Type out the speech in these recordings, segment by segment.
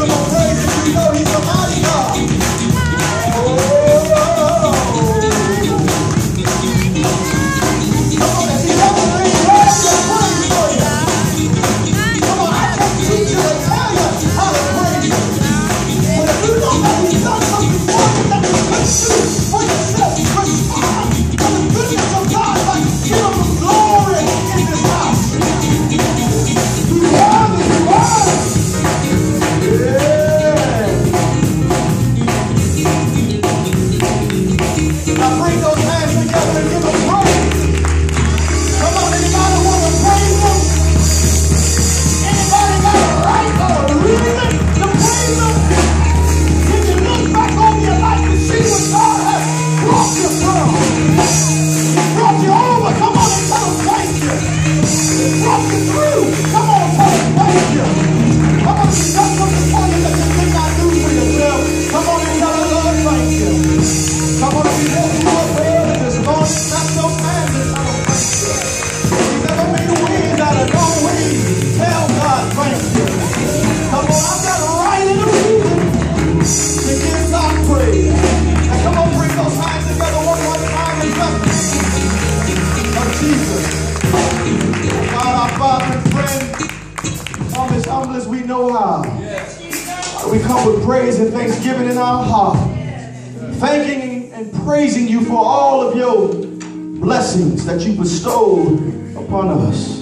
him a praise if you know he's a mighty God. Come on, if you never bring praise, I'll praise for you. Come on, I can teach you and tell you how to praise him. But if you know that he's done something for you that you couldn't do for yourself, respond to the goodness of God by giving him glory in this house. You are this word. Now bring those hands together and give him praise. Come on, anybody want to praise him? Anybody got a right or a reason to praise him? Can you look back over your life and see what God has brought you from? He brought you over. Come on and tell him thank you. He brought you through. Come on, tell him thank you. Come on, if you got something for you that you did not do for yourself, come on and tell him, Lord, thank you. Come on, if you want to do it well this morning, clap those hands and tell him thank you. He never made a wind out of no wind. Tell God thank you. Come on, I've got a right and a reason to give God praise. And come on, bring those hands together one more time and bless the name of Jesus. God, our Father and friend, on as humble as we know how. We come with praise and thanksgiving in our heart, thanking and praising you for all of your blessings that you bestowed upon us.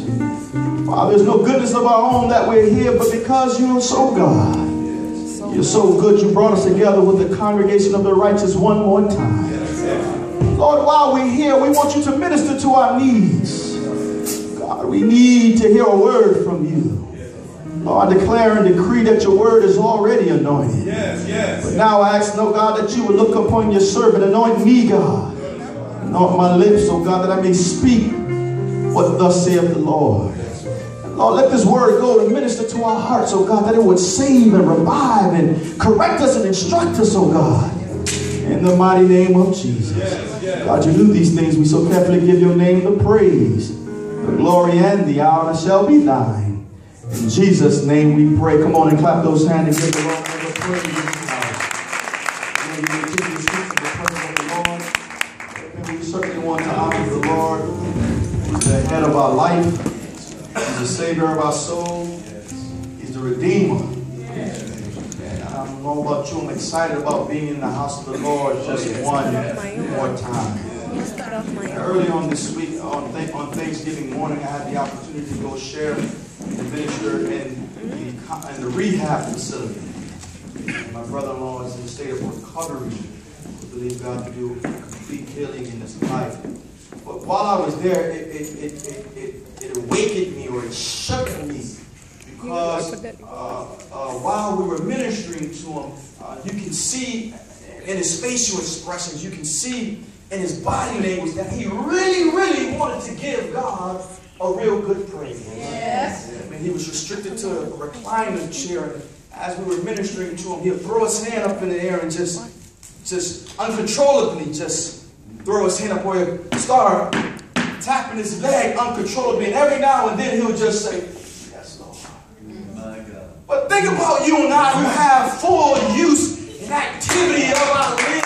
Father, there's no goodness of our own that we're here, but because you are so God, you're so good, you brought us together with the congregation of the righteous one more time. Lord, while we're here, we want you to minister to our needs. God, we need to hear a word from you. Lord, I declare and decree that your word is already anointed. But now I ask, no God, that you would look upon your servant. Anoint me, God. Anoint my lips, oh God, that I may speak what thus saith the Lord. And Lord, let this word go to minister to our hearts, oh God, that it would save and revive and correct us and instruct us, oh God. In the mighty name of Jesus. God, you do these things. We so carefully give your name the praise, the glory, and the honor shall be thine. In Jesus' name we pray. Come on and clap those hands and give the Lord the praise in this house. You may continue to speak to the presence of the Lord. And we certainly want to honor the Lord. He's the head of our life. He's the Savior of our soul. He's the Redeemer. And I don't know about you, I'm excited about being in the house of the Lord just one more time. Early on this week, on Thanksgiving morning, I had the opportunity to go share and minister in the rehab facility. And my brother-in-law is in a state of recovery. I believe God to do complete healing in his life. But while I was there, it awakened me, or it shook me, because while we were ministering to him, you can see in his facial expressions, you can see in his body language that he really wanted to give God a real good praise. Yes. I mean, he was restricted to a recliner chair. And as we were ministering to him, he'd throw his hand up in the air and just uncontrollably just throw his hand up, or he'd start tapping his leg uncontrollably. And every now and then he would just say, yes, Lord. My God. But think about you and I who have full use and activity of our limbs.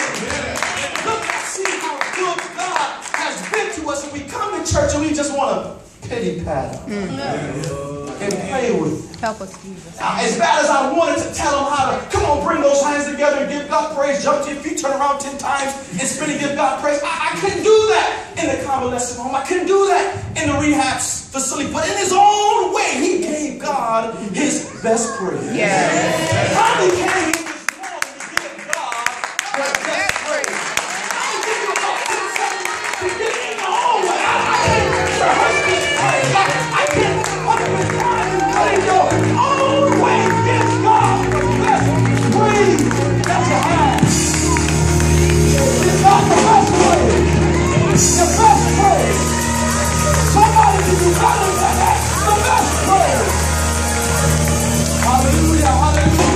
Look and see how good God has been to us. And we come to church and we just want to pity pat and play with. Help us, Jesus. Now, as bad as I wanted to tell them how to, come on, bring those hands together and give God praise, jump to your feet, turn around 10 times and spin and give God praise. I couldn't do that in the convalescent home. I couldn't do that in the rehab facility. But in his own way, he gave God his best praise. Yeah. How he came in this morning to give God his best praise. I think about himself to get in the hallway. I can't in your own way, give God the best praise that you have. Give God the best praise. The best praise. Somebody can do better than that. The best praise. Hallelujah, hallelujah.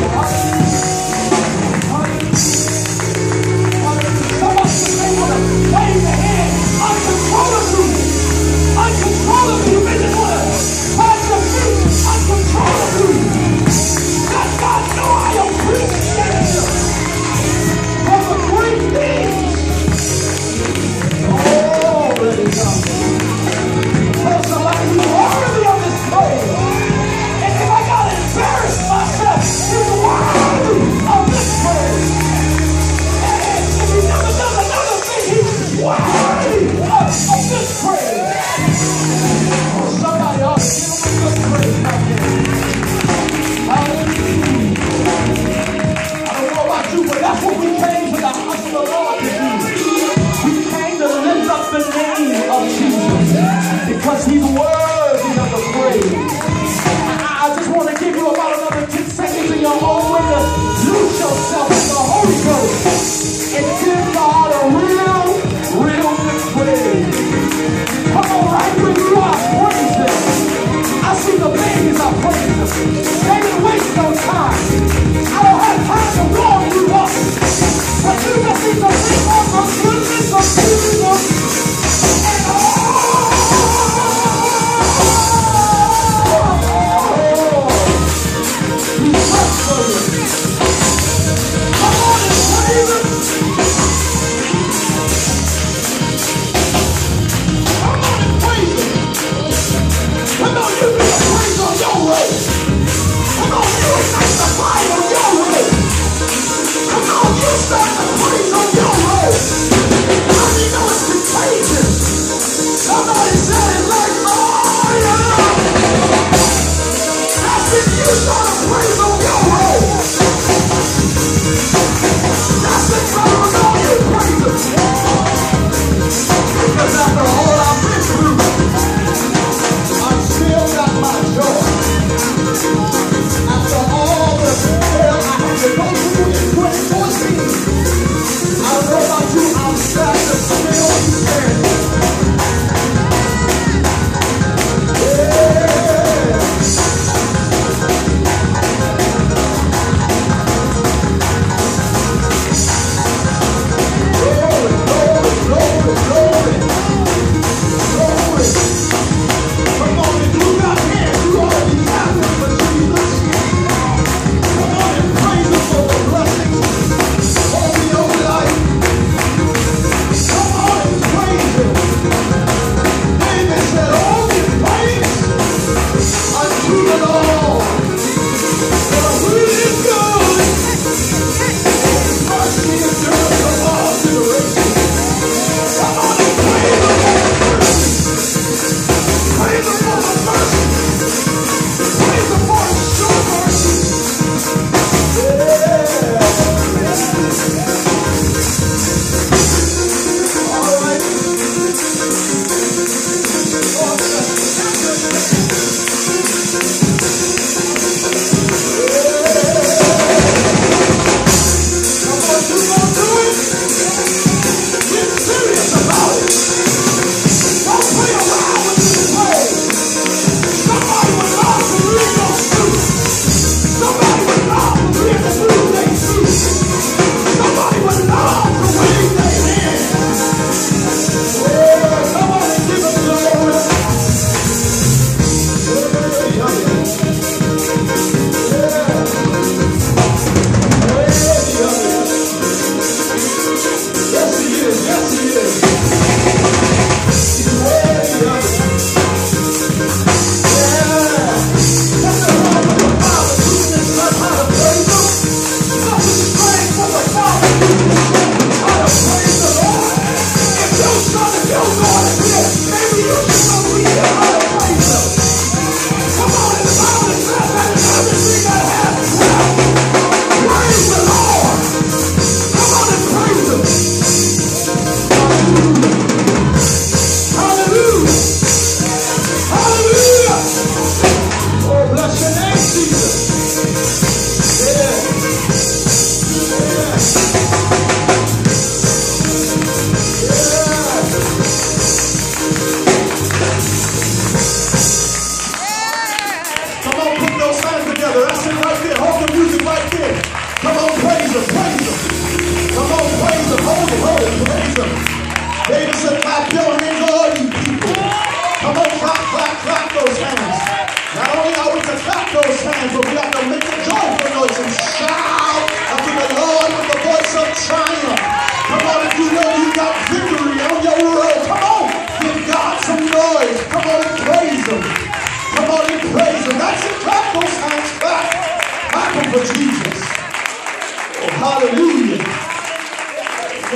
Hallelujah.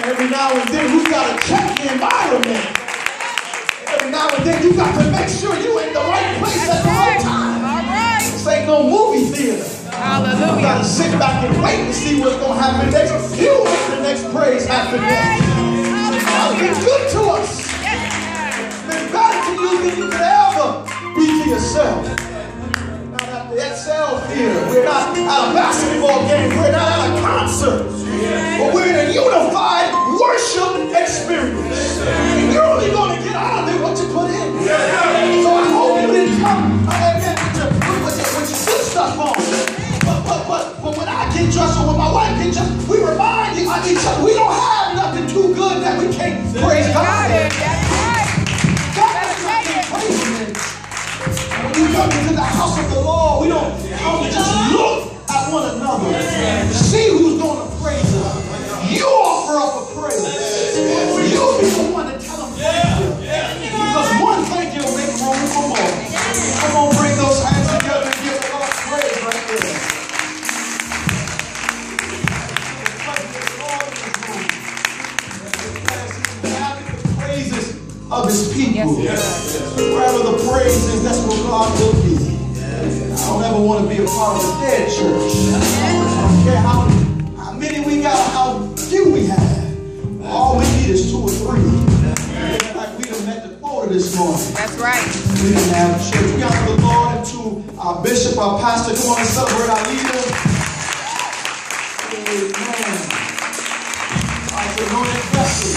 Every now and then we got to check the environment. Every now and then you got to make sure you in the right place at the right time. All right. This ain't no movie theater. Hallelujah. You got to sit back and wait and see what's going to happen next. You make the next praise happen next. God's been good to us. Been better to you than you could ever be to yourself. We're not at the Excel theater. We're not at a basketball game. We're not at a concert. But we're in a unified worship experience. And you're only going to get out of it what you put in. So I hope you didn't come with your good stuff on. But when I get dressed or when my wife gets dressed, we remind each other we don't have nothing too good that we can't praise God. God is not praising. When you come into the house of the Lord, we don't just look at one another. See who's going to praise us. You offer up a praise. You be the one to tell them thank you. Because one thank you will make room for more. Come on, bring those hands together and give the Lord praise right there. Of his people. Wherever the praise is, that's where God will be. I don't ever want to be a part of a dead church. I don't care how many we got or how few we have. All we need is 2 or 3. Like we done met the quota this morning. That's right. We didn't have church. We got to the Lord and to our bishop, our pastor. Come on and celebrate our leader. Amen. Our anointed vessel.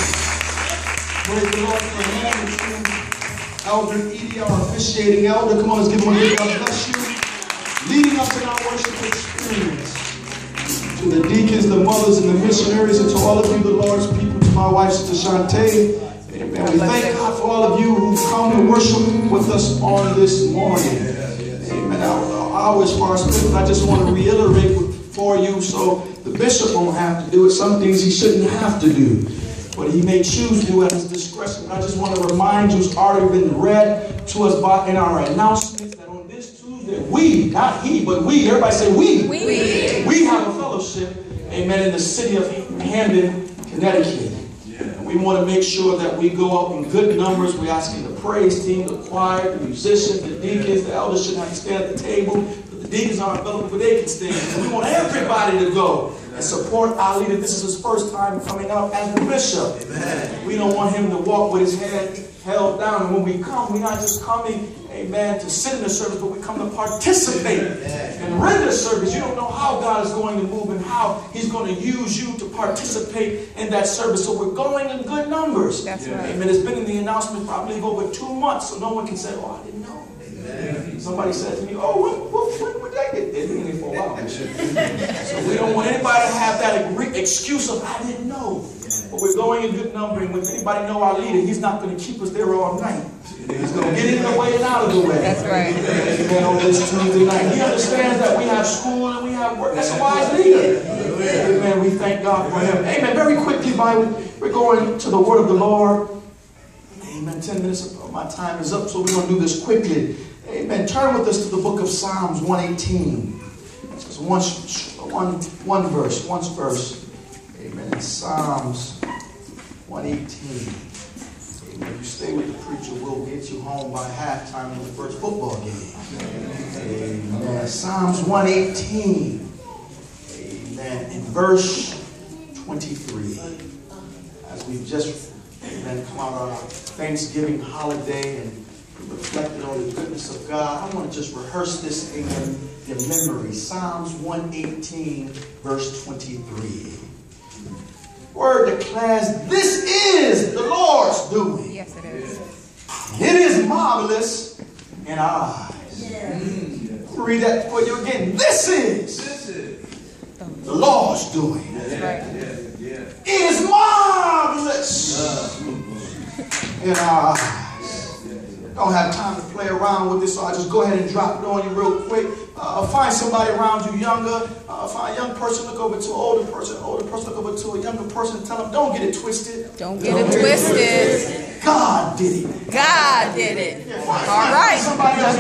Praise the Lord for him and to Elder Edie, our officiating elder. Come on, let's give him a give. God bless you. Leading us in our worship experience. To the deacons, the mothers, and the missionaries, and to all of you, the Lord's people, to my wife, Sister Shantae. Amen. We thank God for all of you who come to worship with us on this morning. Amen. I always far spent, I just want to reiterate for you so the bishop won't have to do it. Some things he shouldn't have to do. But he may choose to do at his discretion. But I just want to remind you, it's already been read to us in our announcements that on this Tuesday, we, not he, but we, everybody say we have a fellowship, amen, in the city of Hamden, Connecticut. And we want to make sure that we go up in good numbers. We're asking the praise team, the choir, the musicians, the deacons, the elders shouldn't have to stand at the table. But the deacons aren't available, but they can stand. And we want everybody to go and support our leader. This is his first time coming up as the bishop. Amen. We don't want him to walk with his head held down. And when we come, we're not just coming, amen, to sit in the service, but we come to participate and render service. You don't know how God is going to move and how he's going to use you to participate in that service. So we're going in good numbers. That's right. Amen. It's been in the announcement probably over 2 months, so no one can say, oh, I didn't know. Somebody said to me, oh, when would they get? They've been in for a while. So we don't want anybody to have that excuse of, I didn't know. But we're going in good number. And if anybody know our leader, he's not going to keep us there all night. He's going to get in the way and out of the way. That's right. Amen. On this Tuesday night. He understands that we have school and we have work. That's a wise leader. Amen. We thank God for him. Amen. Very quickly, we're going to the word of the Lord. Amen. 10 minutes of my time is up, so we're going to do this quickly. Amen. Turn with us to the book of Psalms 118. Just one verse. Amen. In Psalms 118. Amen. You stay with the preacher, we'll get you home by halftime of the first football game. Amen. Psalms 118. Amen. In verse 23. As we've just come out on our Thanksgiving holiday and reflected on the goodness of God, I want to just rehearse this in your memory. Psalms 118, verse 23. Word declares, this is the Lord's doing. Yes, it is. It is marvelous in our eyes. I'll read that for you again. This is the Lord's doing. That's right. It is marvelous in our eyes. Don't have time to play around with this, so I'll just go ahead and drop it on you real quick. Find somebody around you younger. Find a young person, look over to an older person look over to a younger person, tell them, don't get it twisted. Don't get it twisted. God did it. God did it. Yeah, All right. Somebody else,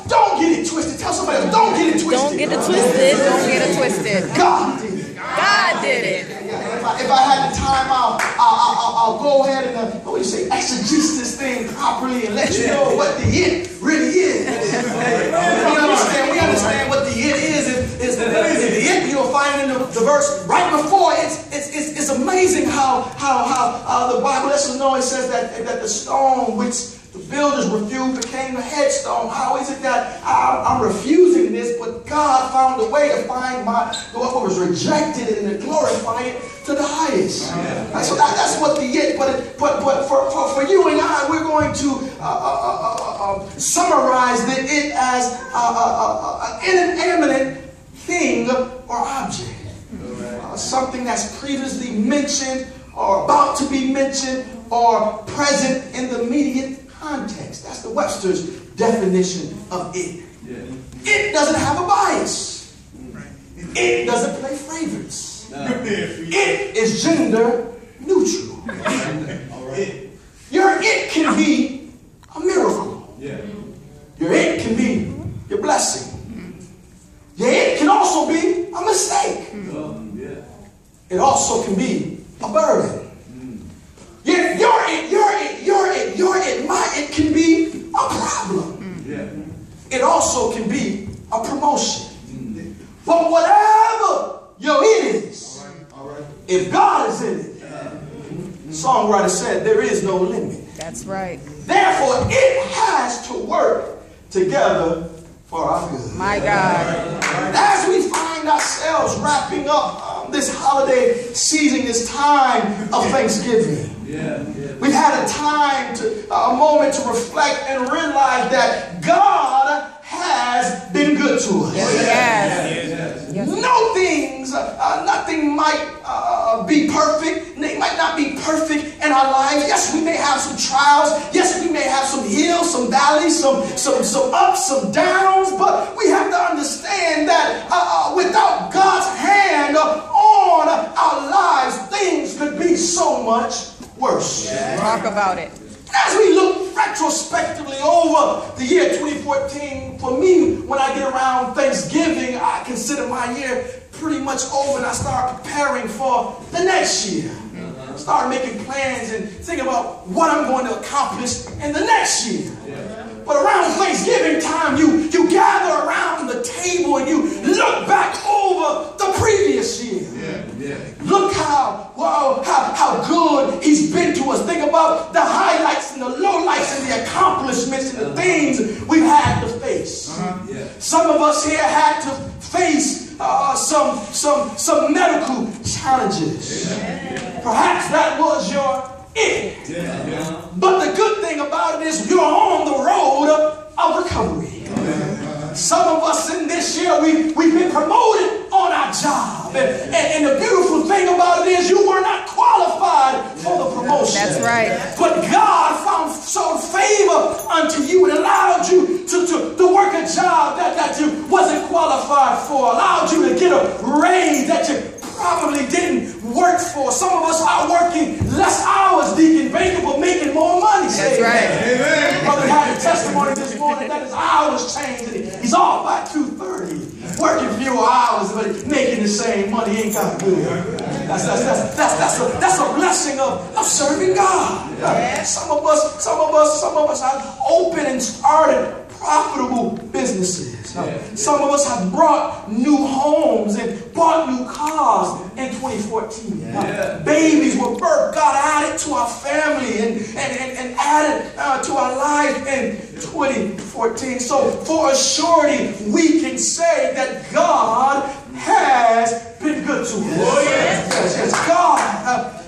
don't get it twisted. Tell somebody else, don't get it twisted. Don't get it twisted. Don't get it twisted. God did it. God let you know what the it really is. We understand what the it is the it you'll find in the verse right before. It's amazing how the Bible lets us know. It says that the stone which the builders refused became a headstone. How is it that I'm refusing this, but God found a way to find what was rejected and to glorify it to the highest? So that's what the it. But for you and I, we're going to summarize the it as an inanimate thing or object, something that's previously mentioned or about to be mentioned or present in the immediate context. That's the Webster's definition of it. It doesn't have a bias. It doesn't play favorites. It is gender neutral. Your it can be a miracle. Your it can be your blessing. Your it can also be a mistake. It also can be a burden. It can be a problem. It also can be a promotion. But whatever your it is, if God is in it, the songwriter said there is no limit. That's right. Therefore, it has to work together for our good. My God. As we find ourselves wrapping up this holiday season, this time of Thanksgiving, we've had a moment to reflect and realize that God has been good to us. Yes. No things, nothing might be perfect. It might not be perfect in our lives. Yes, we may have some trials. Yes, we may have some hills, some valleys, some ups, some downs. But we have to understand that without God's hand on our lives, things could be so much worse. Talk about it. As we look retrospectively over the year 2014, for me, when I get around Thanksgiving, I consider my year pretty much over and I start preparing for the next year. Start making plans and thinking about what I'm going to accomplish in the next year. But around Thanksgiving time, you gather around the table and you look back over the previous year. Look how good he's been to us. Think about the highlights and the lowlights and the accomplishments and the things we've had to face. Some of us here had to face some medical challenges. Perhaps that was your it. But the good thing about it is you're on the road of recovery. Some of us in this year, we've been promoted on our job. And the beautiful thing about it is you were not qualified for the promotion. That's right. But God showed favor unto you and allowed you to work a job that you wasn't qualified for. Allowed you to get a raise that you probably didn't work for. Some of us are working less hours, Deacon Baker, but making more money. That's right. Amen. Brother had a testimony this morning that his hours changed. He's off by 2:30, working fewer hours, but making the same money. Ain't got good. That's a blessing of serving God. Some of us have opened and started profitable businesses. Some of us have brought new homes and bought new cars in 2014. Babies were birthed. God added to our family and added to our life in 2014. So for a surety, we can say that God has been good to us. Yes, God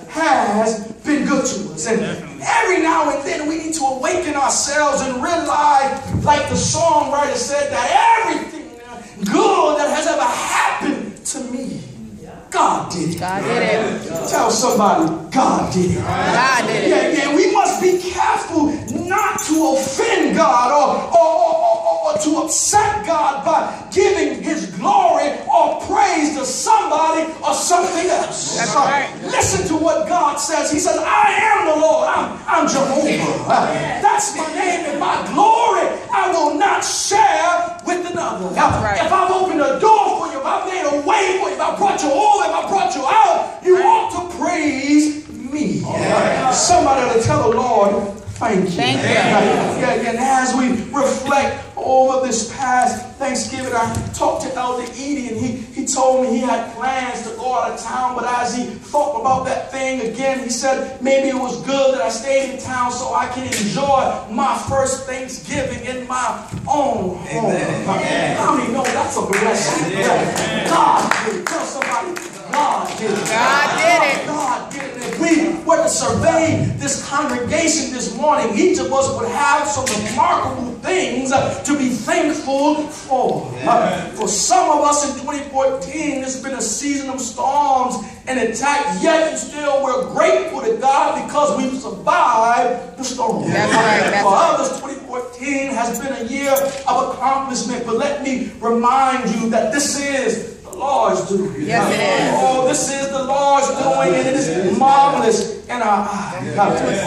has been good to us. And every now and then we need to awaken ourselves and realize, like the songwriter said, that everything good that has ever happened to me, God did it. God did it. Tell somebody, God did it. God did it. Yeah, we must be careful not to offend God or to upset God by giving his glory or praise to somebody or something else. That's right. Listen to what God says. He says, I am the Lord. I'm Jehovah. That's my name, and my glory I will not share with another. That's right. If I've opened a door for you, if I've made a way for you, if I brought you over, if I brought you out, you ought to praise me. Somebody ought to tell the Lord, thank you. Thank you. Yeah, and as we reflect over this past Thanksgiving, I talked to Elder Edie, and he told me he had plans to go out of town, but as he thought about that thing again, he said maybe it was good that I stayed in town so I can enjoy my first Thanksgiving in my own home. How many know that's a blessing? God did it. Tell somebody, God did it. God did it. God did it. If we were to survey this congregation this morning, each of us would have some remarkable things to be thankful for. For some of us in 2014, it's been a season of storms and attack, yet and still we're grateful to God because we've survived the storm. That's right. For others, 2014 has been a year of accomplishment, but let me remind you that this is the Lord's doing. Yes, it is. Oh, this is the Lord's doing, and it is marvelous in our eyes.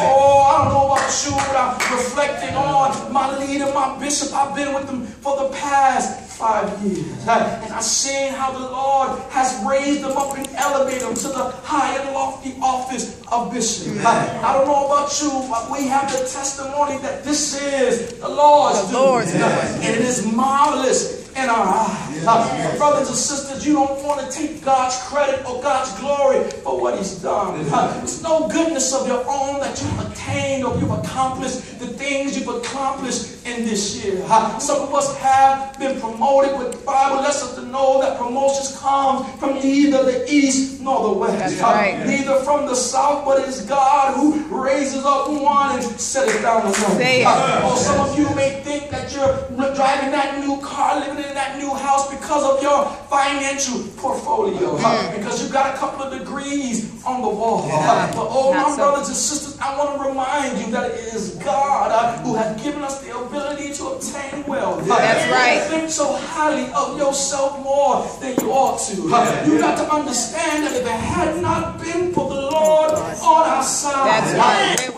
Oh, I don't know about you, but I'm reflecting on my leader, my bishop. I've been with them for the past 5 years. And I've seen how the Lord has raised them up and elevated them to the high and lofty office of bishop. I don't know about you, but we have the testimony that this is the Lord's doing. And it is marvelous in our eyes. Brothers and sisters, you don't want to take God's credit or God's glory for what He's done. It's no goodness of your own that you've attained or you've accomplished the things you've accomplished in this year. Some of us have been promoted, but the Bible lets us to know that promotions come from neither the east nor the west. That's right. Neither from the south, but it is God who raises up one and sets down another. Or some of you may think that you're driving that new car, living in that new house because of your financial portfolio, because you've got a couple of degrees on the wall. But oh, my brothers and sisters, I want to remind you that it is God who has given us the ability to obtain wealth. That's right. You think so highly of yourself more than you ought to. You got to understand that if it had not been for the Lord on our side, that's right.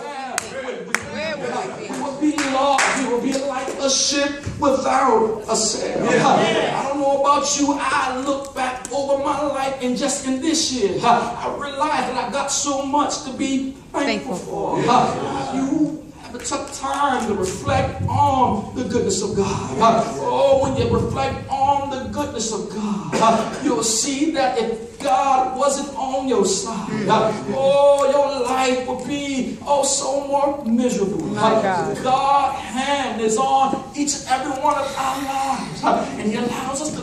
we would be lost. We would be like a ship without a sail. I don't know about you. I look back over my life, and just in this year, I realized that I got so much to be thankful for. You took time to reflect on the goodness of God. Oh, when you reflect on the goodness of God, you'll see that if God wasn't on your side, oh, your life would be so more miserable. God's hand is on each and every one of our lives, and He allows us to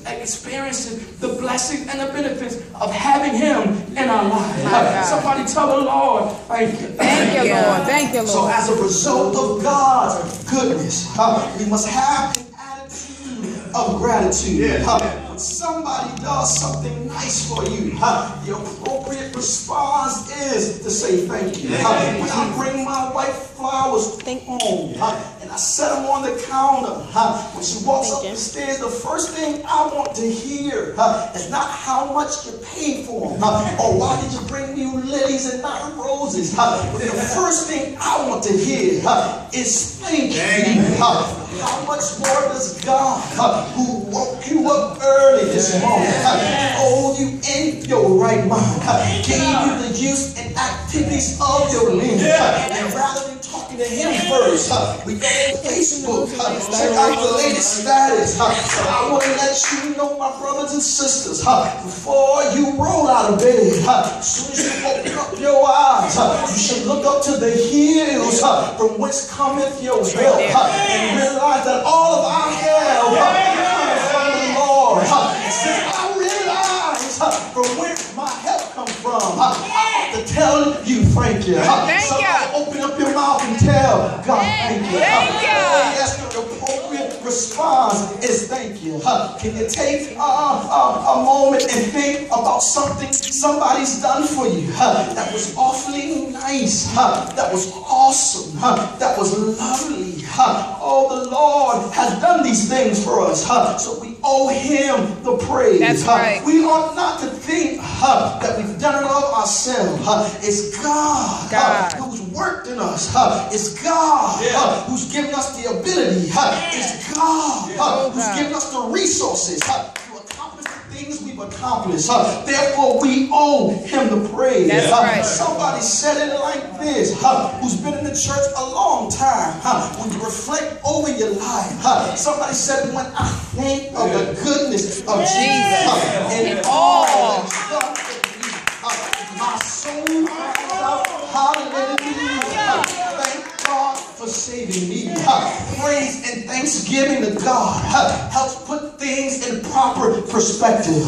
experience the blessings and the benefits of having Him in our lives. Somebody tell the Lord, thank you. Thank you, Lord. Thank you, Lord. So as a result of God's goodness, we must have an attitude of gratitude. When somebody does something nice for you, the appropriate response is to say thank you. When I bring my wife flowers home, and I set them on the counter, when she walks up the stairs, the first thing I want to hear is not how much you paid for them, or why did you bring me lilies and not roses. But the first thing I want to hear is thank you. How much more does God, who woke you up early this morning, hold you in your right mind, gave you the use and activities of your limbs, and rather than talking to Him first, we go to Facebook, check out the latest status. I want to let you know, my brothers and sisters, before you roll out of bed, as soon as you open up your eyes, you should look up to the hills from whence cometh your help, and realize that all of our help comes from the Lord. And since I realize from where my help comes from, I ought to tell you thank you. Somebody open up your mouth and tell God thank you. Yes, the appropriate response is thank you. Can you take a moment and think about something somebody's done for you that was awfully nice, that was awesome, that was lovely? Oh, the Lord has done these things for us, so we owe Him the praise. That's right. We ought not to think that we've done it of ourselves. It's God, who's worked in us. It's God who's given us the ability. It's God who's given us the resources to accomplish the things things we've accomplished. Therefore, we owe him the praise. That's right. Somebody said it like this, who's been in the church a long time. When you reflect over your life, somebody said, when I think of the goodness of Jesus and all that he's done for me, my soul cries out, hallelujah. Thank God for saving me. Praise and thanksgiving to God helps put things in proper perspective.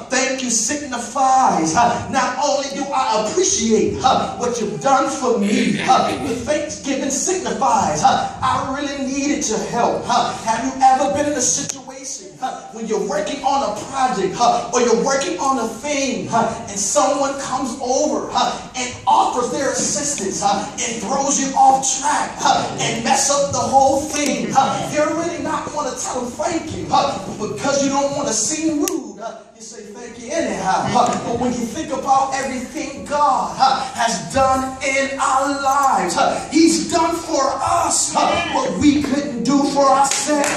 Thank you signifies not only do I appreciate what you've done for me, but thanksgiving signifies I really needed your help. Have you ever been in a situation when you're working on a project or you're working on a thing and someone comes over and offers their assistance and throws you off track and mess up the whole thing? You're really not going to tell them thank you because you don't want to seem rude. You say thank you anyhow. But when you think about everything God has done in our lives, he's done for us what we couldn't do for ourselves.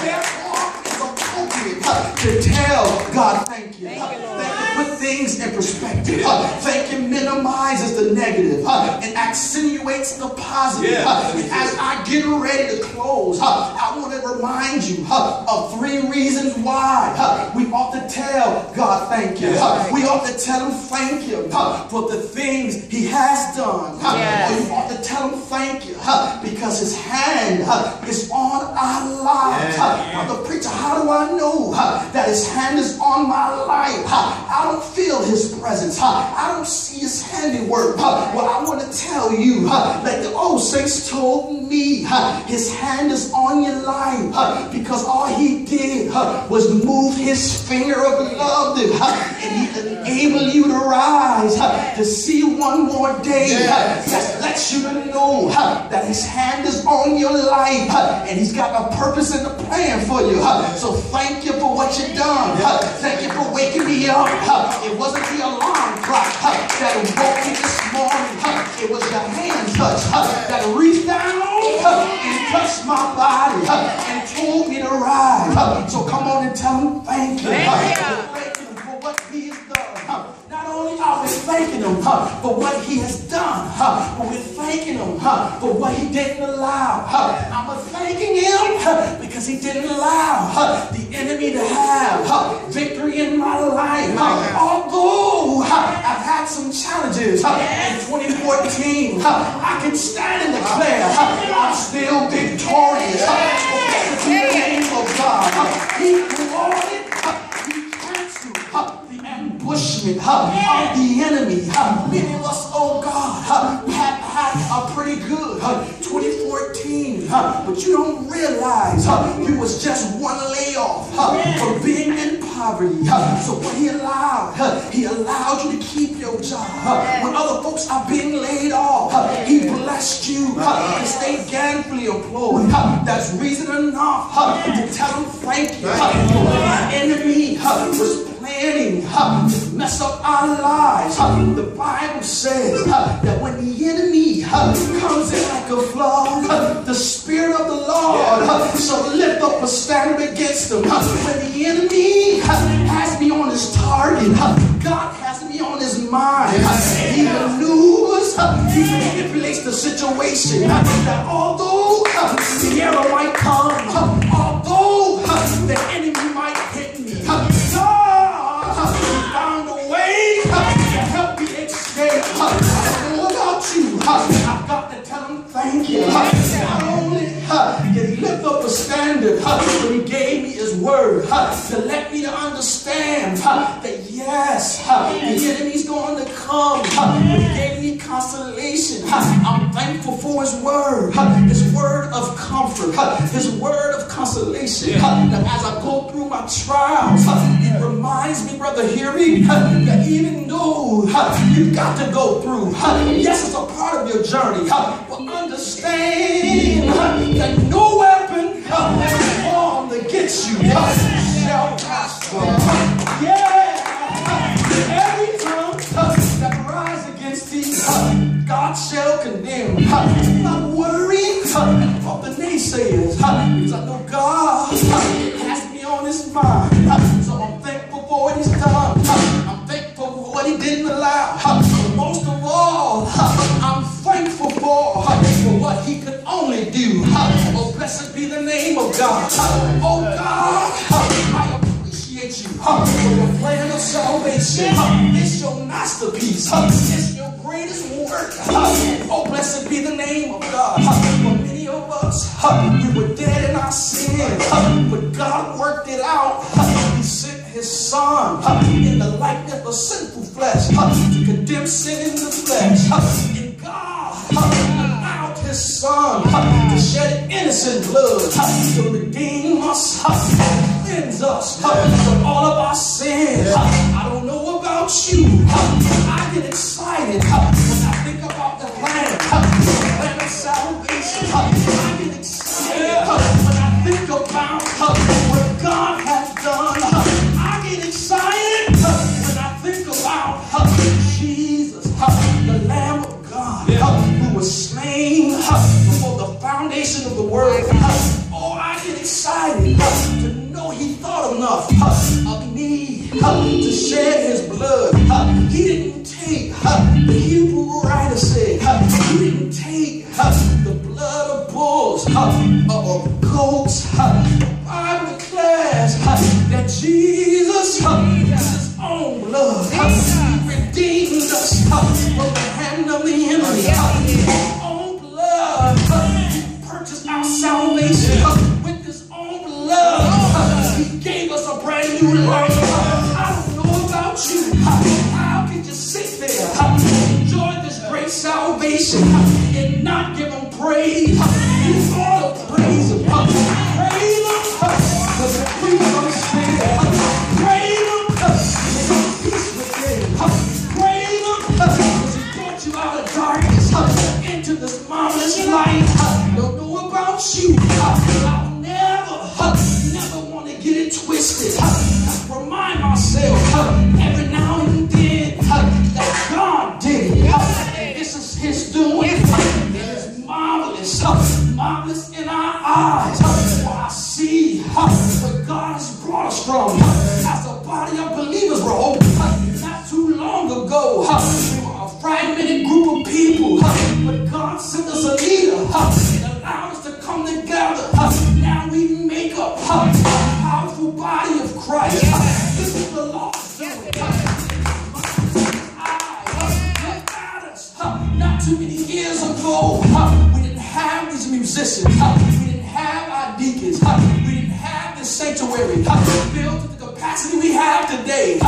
Therefore, it's appropriate to tell God thank you. Thank you, put things in perspective. Thank you minimizes the negative and accentuates the positive. And as I get ready to close, I want to remind you of 3 reasons why we ought to tell God thank you. We ought to tell him thank you for the things he has done. Or you ought to tell him thank you because his hand is on our lives. Brother preacher, how do I know that his hand is on my life? I don't feel his presence. I don't see his handiwork. Well, I want to tell you, like the old saints told me, his hand is on your life because all he did was move his finger of love and he enabled you to rise to see one more day. That lets you to know that his hand is on your life and he's got a purpose and a plan for you. So thank you for what you've done. Thank you for waking me up. It wasn't the alarm clock that woke me this morning. It was your hand touch that reached down and touched my body and told me to rise. So come on and tell him thank you. Thank him for what he has done. Not only are we thanking him for what he has done, but we're thanking him for what he didn't allow. I'm thanking him because he didn't allow the enemy to have victory in my life. Although I've had some challenges in 2014, I can stand and declare I'm still victorious. Because the name of God, he wanted, he canceled the ambushment of the enemy. Many of us, oh God, have had a pretty good 2014, but you don't realize you was just one layoff from being in poverty. So what he allowed you to keep your job. When other folks are being laid off, he blessed you to stay gainfully employed. That's reason enough to tell him thank you. For when the enemy was planning to mess up our lives, the Bible says that when the enemy comes in like a flood, the Spirit of the Lord shall lift up a standard against him. When the enemy has me on his target, God has me on his mind. He maneuvers, he manipulates the situation. That although the arrow might come, although the enemy might hit me, God found a way to help me escape. I don't know about you, I've got to tell him thank you. Not only did he lift up a standard, but he gave me his word to let me to understand that yes, the enemy's going to come, but he gave me consolation. I'm thankful for his word of comfort, his word of consolation. That as I go through my trials, it reminds me, Brother Hurey, that even though you've got to go through, yes, it's a part of your journey, but understand that no weapon formed against you shall prosper. Yeah, every tongue that rise against thee, God shall condemn. I'm not worried about the naysayers, because I know God has me on his mind. So I'm thankful for it didn't allow. But most of all, I'm thankful for what he could only do. Oh, blessed be the name of God. Oh God, I appreciate you for your plan of salvation. It's your masterpiece. It's your greatest work. Oh, blessed be the name of God. For many of us, we were dead in our sins, but God worked it out. He sent his son in the likeness of sinful flesh to condemn sin in the flesh. And God allowed his son to shed innocent blood to redeem us, cleanse us from all of our sins. I don't know about you, I get excited when I think about the plan of salvation. I get excited when I think about what God has done. I get excited when I think about Jesus, the Lamb of God, who was slain before the foundation of the world. Oh, I get excited to know he thought enough of me to shed his blood. He didn't take, the Hebrew writer said, he didn't take the blood of bulls or goats. The Bible declares that Jesus, his own blood, redeemed us from the hand of the enemy. His own blood purchased our salvation. With his own blood, he gave us a brand new life. I don't know about you. How could you sit there, enjoy this great salvation, and not give him praise? You ought to praise him. Praise him because it frees from sin. Praise him because it's peace within. Praise him because he brought you out of darkness into this marvelous light. Don't know about you. I'll never want to get it twisted. Remind myself every now and then that God did it. This is his doing. It is marvelous. Marvelous in our eyes. For I see where God has brought us from. As a body of believers, Rehoboth. Not too long ago, we were a fragmented group of people. But God sent us a leader and allowed us to come together. Now we make up a powerful body of Christ. This is the Lord doing. Not too many years ago, we didn't have these musicians. We didn't have our deacons. We didn't have this sanctuary built to the capacity we have today.